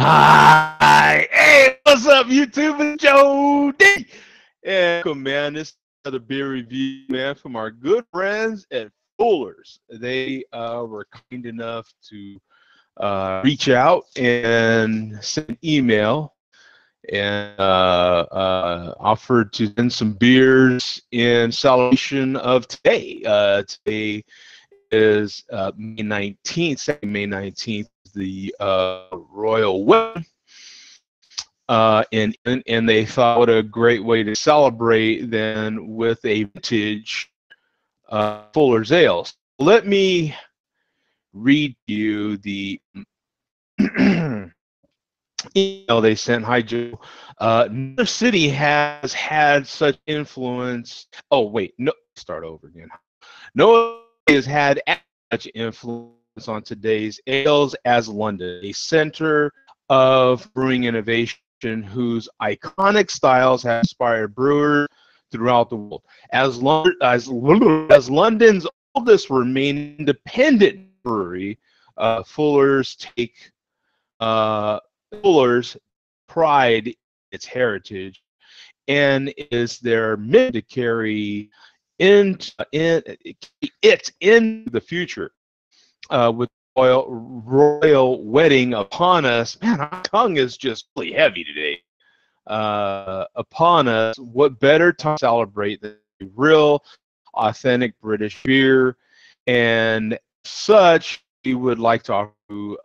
Hi, hey, what's up, YouTube? It's Joe D. And welcome, man. This is another beer review, man, from our good friends at Fuller's. They were kind enough to reach out and send an email and offered to send some beers in celebration of today. Today is May 19th, Saturday, May 19th, the Royal Wedding. And they thought what a great way to celebrate than with a vintage Fuller's Ale. Let me read you the email they sent. Hi, Joe. No city has had such influence. Oh, wait. No, start over again. No city has had such influence on today's ales as London, a center of brewing innovation whose iconic styles have inspired brewers throughout the world. As London's oldest remaining independent brewery, Fuller's pride in its heritage and is their mission to carry it into the future. With royal wedding upon us. Man, our tongue is just really heavy today. Upon us, what better time to celebrate than a real, authentic British beer? And such, we would like to offer you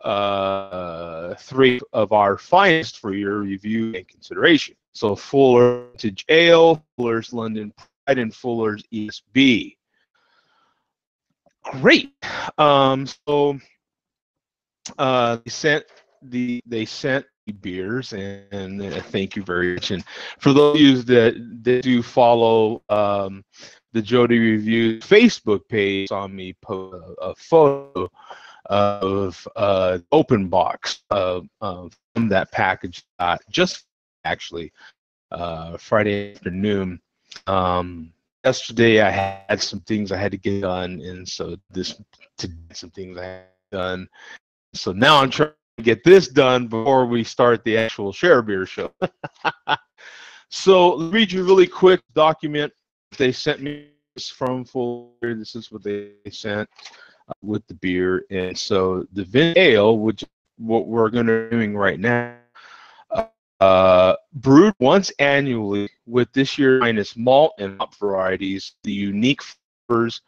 three of our finest for your review and consideration. So Fuller's Vintage Ale, Fuller's London Pride, and Fuller's ESB. Great. So they sent the beers, and thank you very much. And for those of you that do follow the Jody Reviews Facebook page, saw me post a photo of open box from that package just actually Friday afternoon. Yesterday I had some things I had to get done, and so some things I had done. So now I'm trying to get this done before we start the actual Share Beer show. So let me read you a really quick document they sent me from Fuller. This is what they sent with the beer. And so the Vintage Ale, which is what we're going to be doing right now, brewed once annually with this year's finest malt and hop varieties, the unique flavors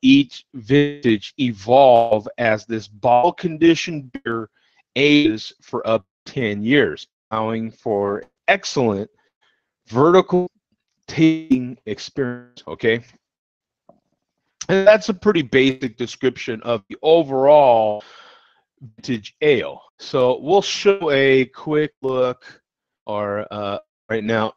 each vintage evolve as this bottle conditioned beer ages for up to 10 years, allowing for excellent vertical tasting experience. Okay, and that's a pretty basic description of the overall vintage ale. So we'll show a quick look, or right now,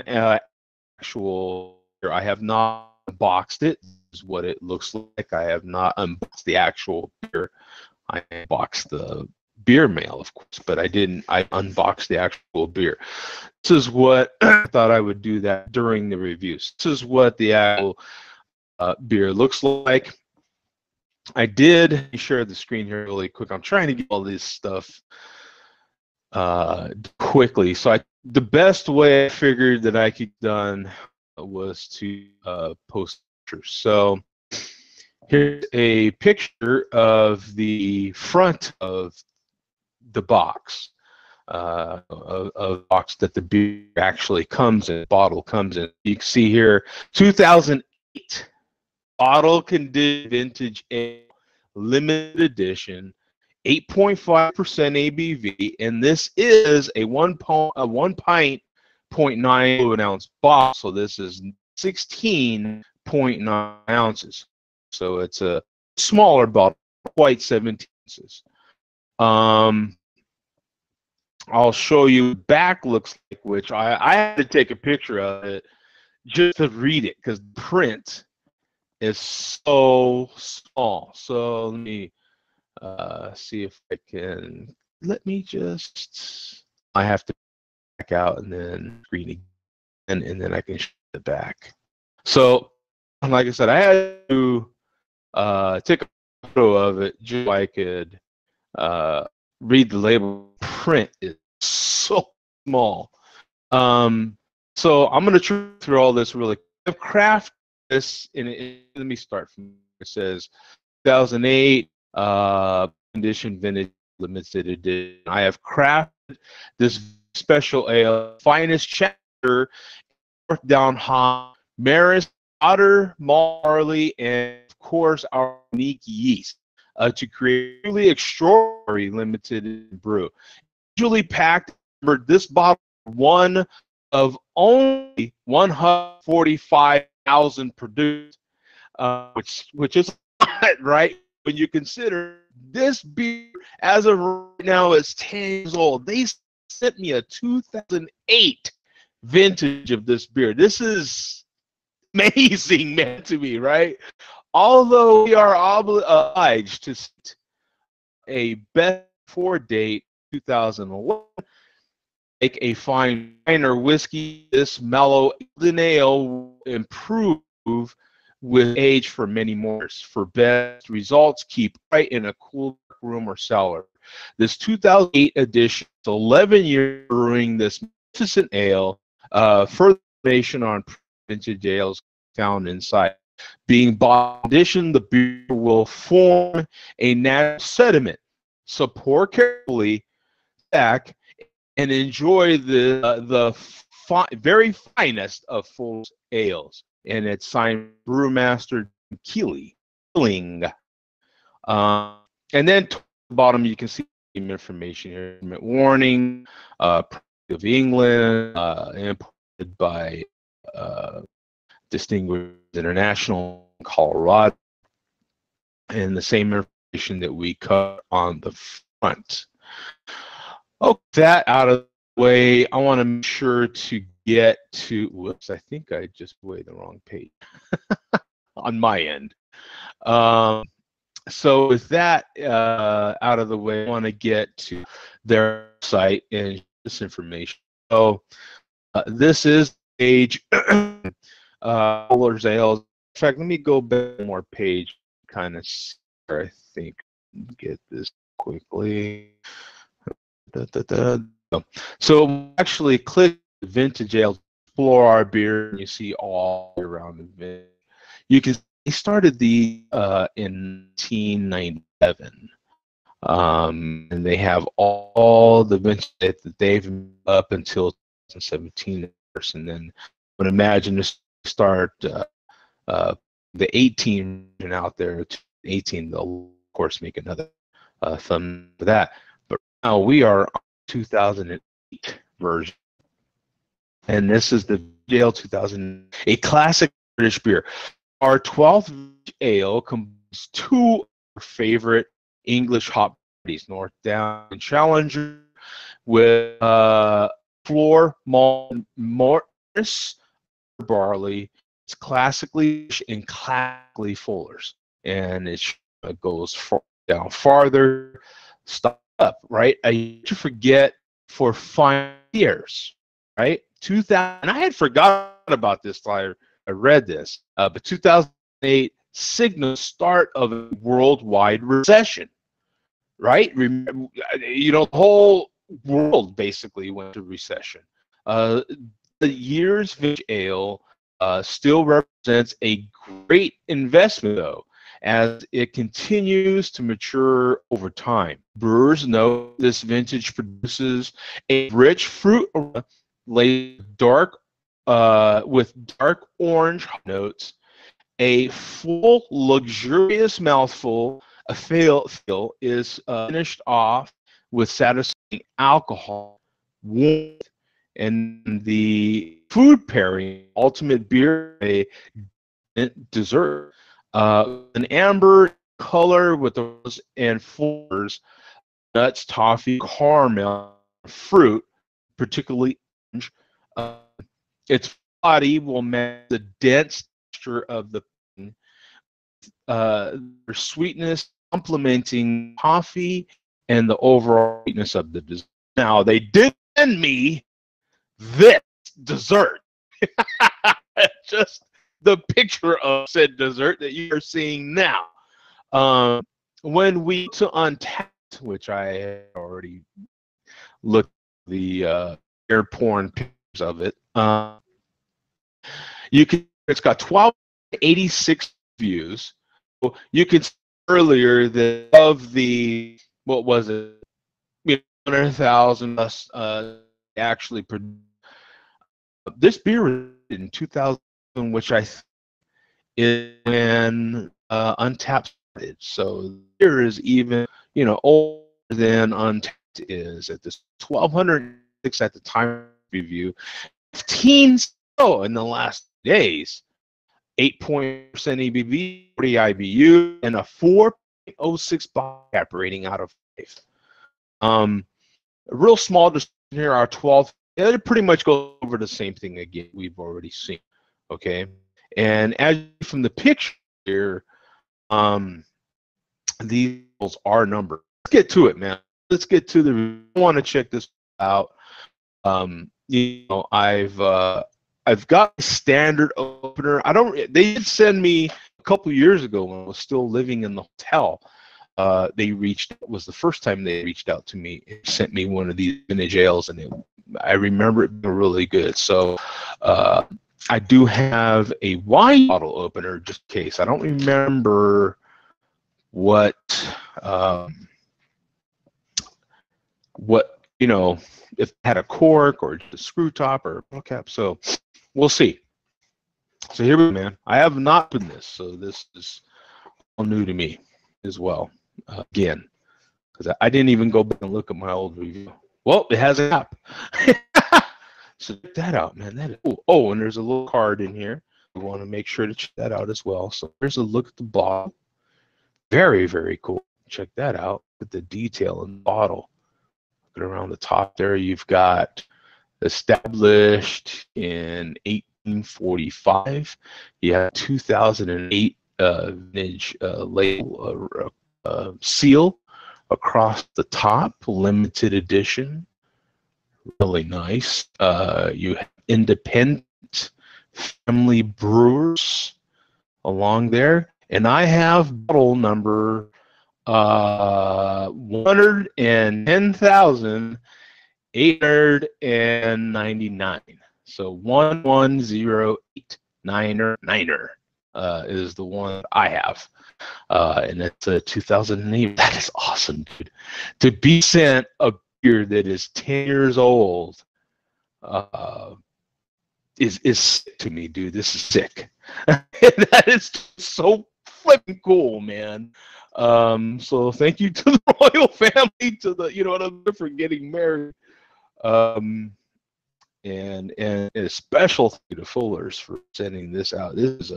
actual. I have not unboxed it. Is what it looks like. I have not unboxed the actual beer. I unboxed the beer mail, of course, but I didn't. I unboxed the actual beer. This is what I thought I would do that during the reviews. This is what the actual beer looks like. I did share the screen here really quick. I'm trying to get all this stuff quickly. So the best way I figured that I could done was to post pictures. So here's a picture of the front of the box, of the box that the beer actually comes in, bottle comes in. You can see here, 2008 bottle conditioned vintage ale, limited edition, 8.5% ABV, and this is a one pint, 0.9 fluid ounce bottle. So this is 16.9 ounces. So it's a smaller bottle, quite 17 ounces. I'll show you what the back looks like, which I had to take a picture of it just to read it because the print is so small. So let me see if I can. Let me just. I have to back out and then screen again, and then I can show the back. So, like I said, I had to take a photo of it just so I could read the label. Print is so small. So I'm going to try through all this really. I've crafted this, let me start from, it says 2008 condition vintage limited edition. I have crafted this special ale, finest chapter, North Down High, Maris, otter, malt barley, and of course our unique yeast to create a really extraordinary limited brew. Usually packed, remember, this bottle one of only 145,000 produced, which is right when you consider this beer as of right now is 10 years old. They sent me a 2008 vintage of this beer. This is amazing, man, to me, right? Although we are obliged to cite a best before date 2011, like a finer whiskey, this mellow ale will improve with age for many more. For best results, keep right in a cool room or cellar. This 2008 edition, 11 years brewing this magnificent ale. Further information on vintage ales found inside. Being bottled conditioned, the beer will form a natural sediment. So pour carefully back and enjoy the very finest of full ales. And it's signed Brewmaster Keeling. And then to the bottom, you can see information here. Warning, of England, imported by Distinguished International Colorado, and the same information that we cut on the front. Okay, that out of the way, I want to make sure to get to, whoops, I think I just went the wrong page on my end. So with that out of the way, I want to get to their site and this information. So this is page Fuller's Ales. In fact, let me go back one more page, kind of see where I think get this quickly. So actually click Vintage Ale, explore our beer, and you see all around the vintage. You can see they started the in 1997. And they have all the vintage that they've up until 2017, and then I would imagine to start the 18 out there. 18, they'll of course make another thumb for that. But now we are on 2008 version, and this is the Ale 2000, a classic British beer. Our 12th ale combines two of our favorite English hop varieties, North Down and Challenger, with floor malt Morris barley. It's classically and classically Fuller's, and it goes down farther. Stop up, right? I used to forget for 5 years, right? 2000, and I had forgotten about this till I read this, but 2008 signaled the start of a worldwide recession, right? Remember, you know, the whole world basically went to recession. The year's vintage ale still represents a great investment, though, as it continues to mature over time. Brewers know this vintage produces a rich fruit aroma laced with dark orange notes, a full, luxurious mouthful. A feel is finished off with satisfying alcohol, warmth, and the food pairing, ultimate beer, a dessert. An amber color with the rose and flowers, nuts, toffee, caramel, fruit, particularly orange. Its body will match the dense texture of the their sweetness complementing coffee and the overall sweetness of the dessert. Now, they did send me this dessert. Just the picture of said dessert that you are seeing now. When we to Untitled which I had already looked at the air porn pictures of it. You can. It's got 1286 views. So you can see earlier that of the, what was it? 100,000 actually produced. This beer was in 2000, which I think is when Untapped started. So the beer is even, older than Untapped is at this 1206 at the time of review. 15 so in the last days. 8% EBV, 40 IBU, and a 4.06 body cap rating out of 5. A real small distinction here, our 12th. It pretty much goes over the same thing again we've already seen. Okay, and as from the picture here, these are numbered. Let's get to it, man. Let's get to the. I want to check this out. I've got a standard opener. They did send me a couple years ago when I was still living in the hotel. It was the first time they reached out to me and sent me one of these vintage ales, and I remember it being really good. So I do have a wine bottle opener just in case. I don't remember what if it had a cork or just a screw top or a bottle cap. So we'll see. So here we go, man. I have not opened this, so this is all new to me as well. Again, because I didn't even go back and look at my old review. Well, it has an app. So check that out, man. That is cool. Oh, and there's a little card in here. We want to make sure to check that out as well. So here's a look at the bottle. Very, very cool. Check that out. With the detail in the bottle. Look around the top there. You've got established in 1845. You have 2008 vintage label seal across the top, limited edition. Really nice. You have independent family brewers along there, and I have bottle number 110,899. So 11089er is the one I have. And it's a 2008. That is awesome, dude. To be sent a beer that is 10 years old is sick to me, dude. This is sick. That is so flipping cool, man. So thank you to the royal family, to the for getting married. And a special thank you to Fuller's for sending this out. This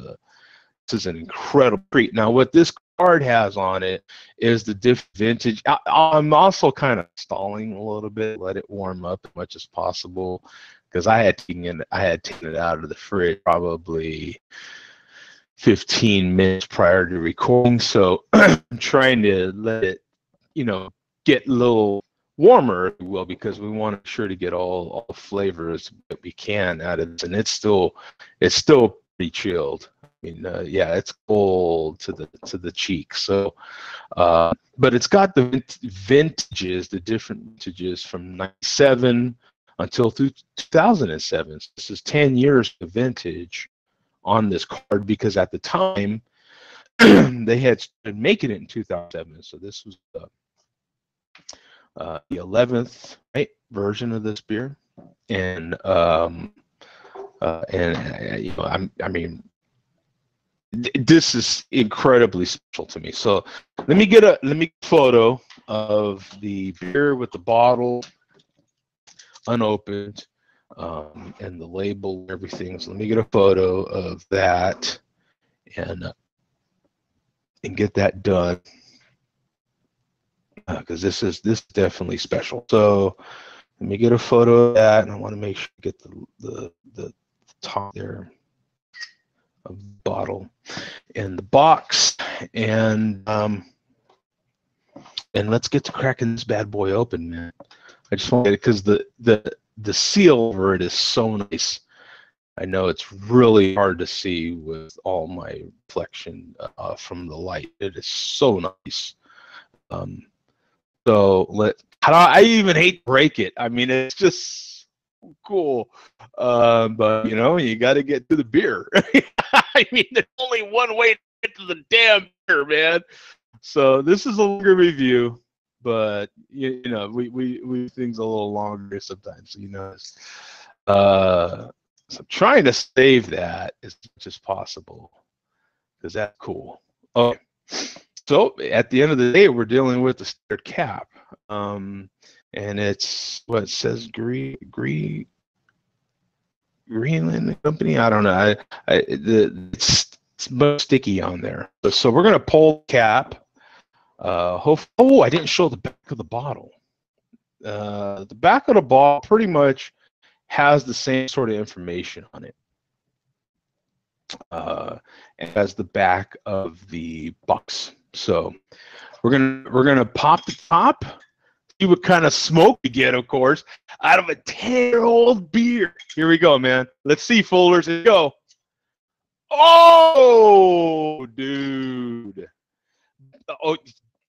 is an incredible treat. Now, what this card has on it is the different vintage. I'm also kind of stalling a little bit, let it warm up as much as possible, because I had taken it out of the fridge probably 15 minutes prior to recording. So I'm trying to let it, get a little warmer, if you will, because we want to be sure to get all the flavors that we can out of this. And it's still pretty chilled. I mean, yeah, it's cold to the cheek. So, but it's got the vintages, the different vintages from 97 until 2007. So this is 10 years of vintage on this card, because at the time they had started making it in 2007. So this was the 11th version of this beer, and this is incredibly special to me. So let me get a photo of the beer with the bottle unopened, and the label and everything. So let me get a photo of that and get that done, because this is definitely special. So let me get a photo of that, and I want to make sure I get the top there of the bottle and the box, and let's get to cracking this bad boy open, man. I just want to get it because the seal over it is so nice. I know it's really hard to see with all my reflection from the light. It is so nice. So I even hate to break it. I mean, it's just cool. But you know, you got to get to the beer. I mean, there's only one way to get to the damn beer, man. So this is a longer review, but you know, we things a little longer sometimes. You know, so I'm trying to save that as much as possible because that's cool. Okay. So at the end of the day, we're dealing with the standard cap, and it's what it says, Greenland Company. I don't know. It's most sticky on there. So we're gonna pull the cap. Oh, I didn't show the back of the bottle. The back of the bottle pretty much has the same sort of information on it as the back of the box. So we're gonna pop the top, see what kind of smoke we get, of course, out of a 10-year-old beer. Here we go, man. Let's see, foolers. Here we go. Oh, dude. Oh,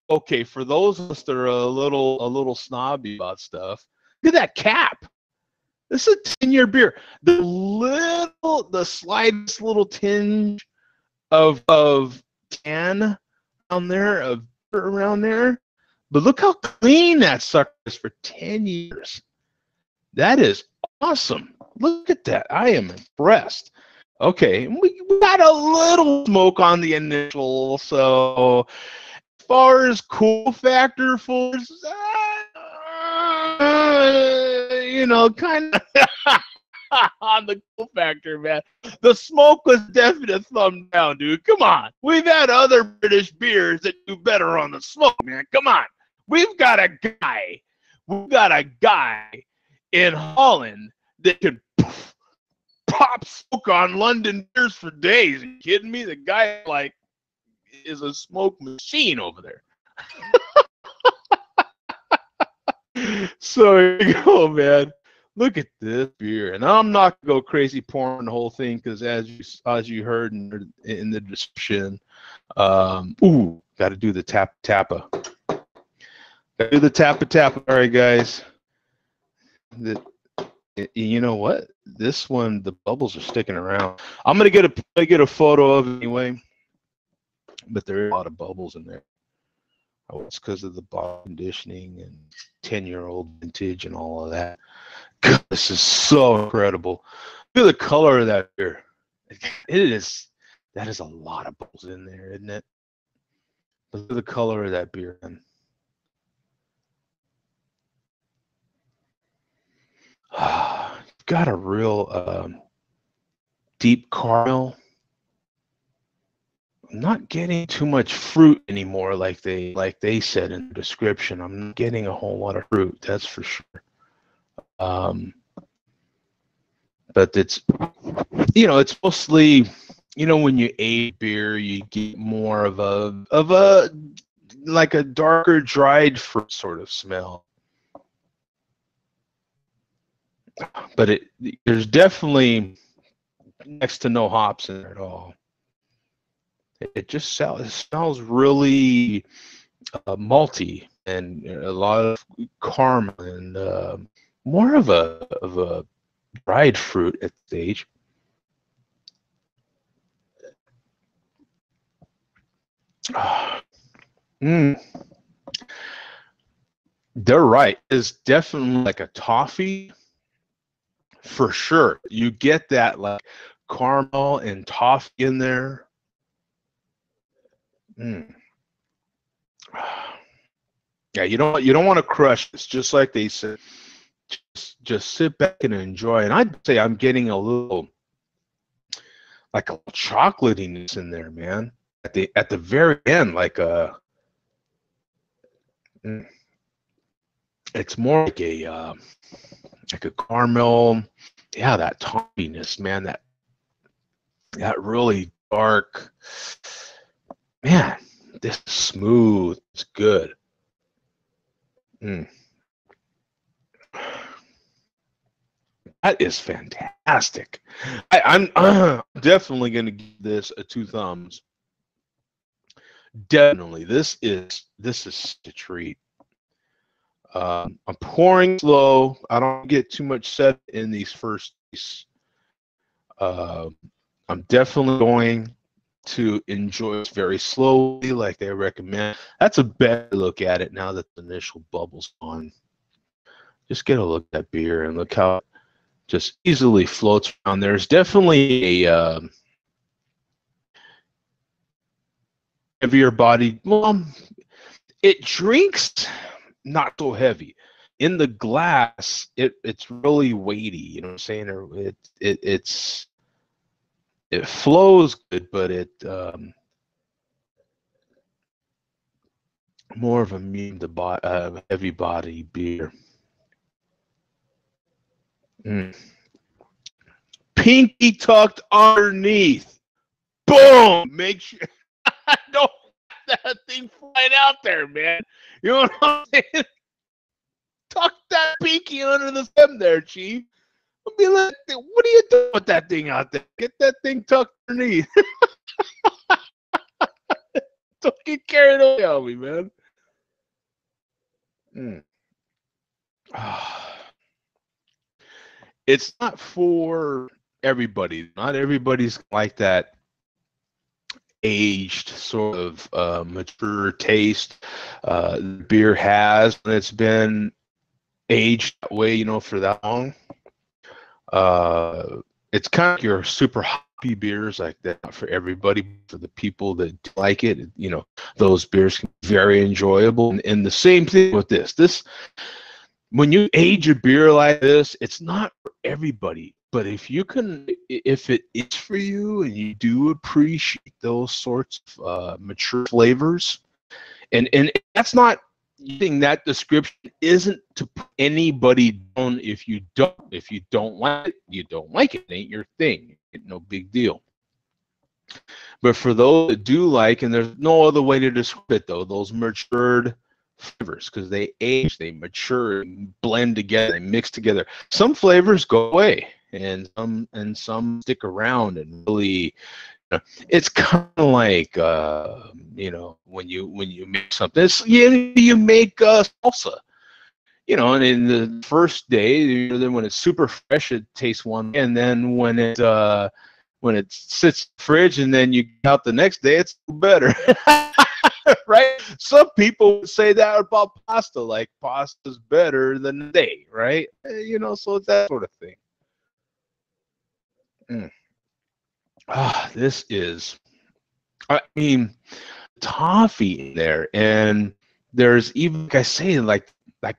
okay. For those of us that are a little snobby about stuff, look at that cap. This is a 10-year beer. The slightest little tinge of tan around there, but look how clean that sucker is for 10 years. That is awesome. Look at that. I am impressed. Okay, we got a little smoke on the initial, so as far as cool factor for you know, kind of on the cool factor, man. The smoke was definitely a thumb down, dude. Come on. We've had other British beers that do better on the smoke, man. Come on. We've got a guy in Holland that can pop smoke on London beers for days. Are you kidding me? The guy like is a smoke machine over there. So here you go, man. Look at this beer, and I'm not gonna go crazy pouring the whole thing because as you heard in the description, got to do the tappa. Got to do the tappa. All right, guys. You know what? This one, the bubbles are sticking around. I'm gonna get a photo of it anyway, but there are a lot of bubbles in there. Oh, it's because of the bottle conditioning and 10-year-old vintage and all of that. God, this is so incredible. Look at the color of that beer. That is a lot of bubbles in there, isn't it? Look at the color of that beer, man. Got a real deep caramel. I'm not getting too much fruit anymore, like they said in the description. I'm not getting a whole lot of fruit, that's for sure. But it's, you know, it's mostly, you know, when you age beer, you get more of a like a darker dried fruit sort of smell. But there's definitely next to no hops in there at all. It smells really malty and a lot of caramel and more of a dried fruit at the stage. They're right. It's definitely like a toffee for sure. You get that like caramel and toffee in there. Yeah, you don't want to crush. It's just like they said. Just sit back and enjoy. And I'd say I'm getting a little like a chocolatiness in there, man. At the very end, like it's more like a caramel. Yeah, that toffiness, man. That really dark. Man, this is smooth. It's good. That is fantastic. I'm definitely going to give this a 2 thumbs. Definitely, this is a treat. I'm pouring slow. I don't get too much set in these first. Uh, I'm definitely going to enjoy it very slowly, like they recommend. That's a better look at it now that the initial bubble's on. Just get a look at that beer and look how it just easily floats around. There's definitely a heavier body. Well, it drinks not so heavy. In the glass, it's really weighty. You know what I'm saying? Or it flows good, but it more of a medium to heavy body beer. Pinky tucked underneath. Boom! Make sure don't let that thing flying out there, man. You know what I'm saying? Tuck that pinky under the thumb there, Chief. I'll be like, what are you doing with that thing out there? Get that thing tucked underneath. Don't get carried away on me, man. It's not for everybody. Not everybody's like that aged sort of mature taste beer has when it's been aged that way, you know, for that long. It's kind of your super hoppy beers like that. Not for everybody, for the people that like it, you know, those beers can be very enjoyable. And the same thing with this. When you age a beer like this, it's not for everybody. But if it is for you and you do appreciate those sorts of mature flavors, and that's not using that description isn't to put anybody down. If you don't like it, you don't like it. It ain't your thing. It's no big deal. But for those that do like, and there's no other way to describe it though, those matured flavors, because they age, they mature, and blend together, they mix together. Some flavors go away, and some stick around and really. It's kind of like you know, when you make something, you make salsa, you know, and in the first day, then when it's super fresh, it tastes one way, and then when it sits in the fridge, and then you get out the next day, it's better. Right? Some people would say that about pasta, like pasta's better than a day, right? You know, so it's that sort of thing. This is, I mean, toffee in there, and there's even, like I say, like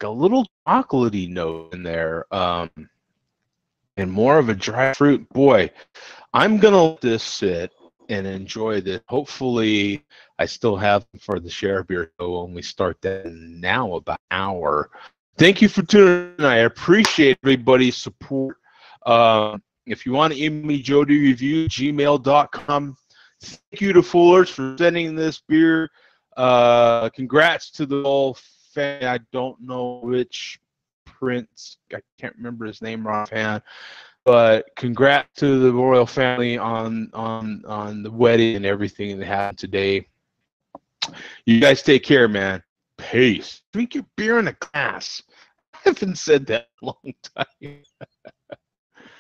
a little chocolatey note in there, and more of a dry fruit. Boy, I'm gonna let this sit and enjoy this. Hopefully, I still have for the share beer show when we start that in now about an hour. Thank you for tuning in. I appreciate everybody's support. If you want to email me, joedreview@gmail.com. Thank you to Fullers for sending this beer. Congrats to the whole family. I don't know which prince. I can't remember his name offhand. But congrats to the royal family on the wedding and everything that happened today. You guys take care, man. Peace. Drink your beer in a glass. I haven't said that in a long time.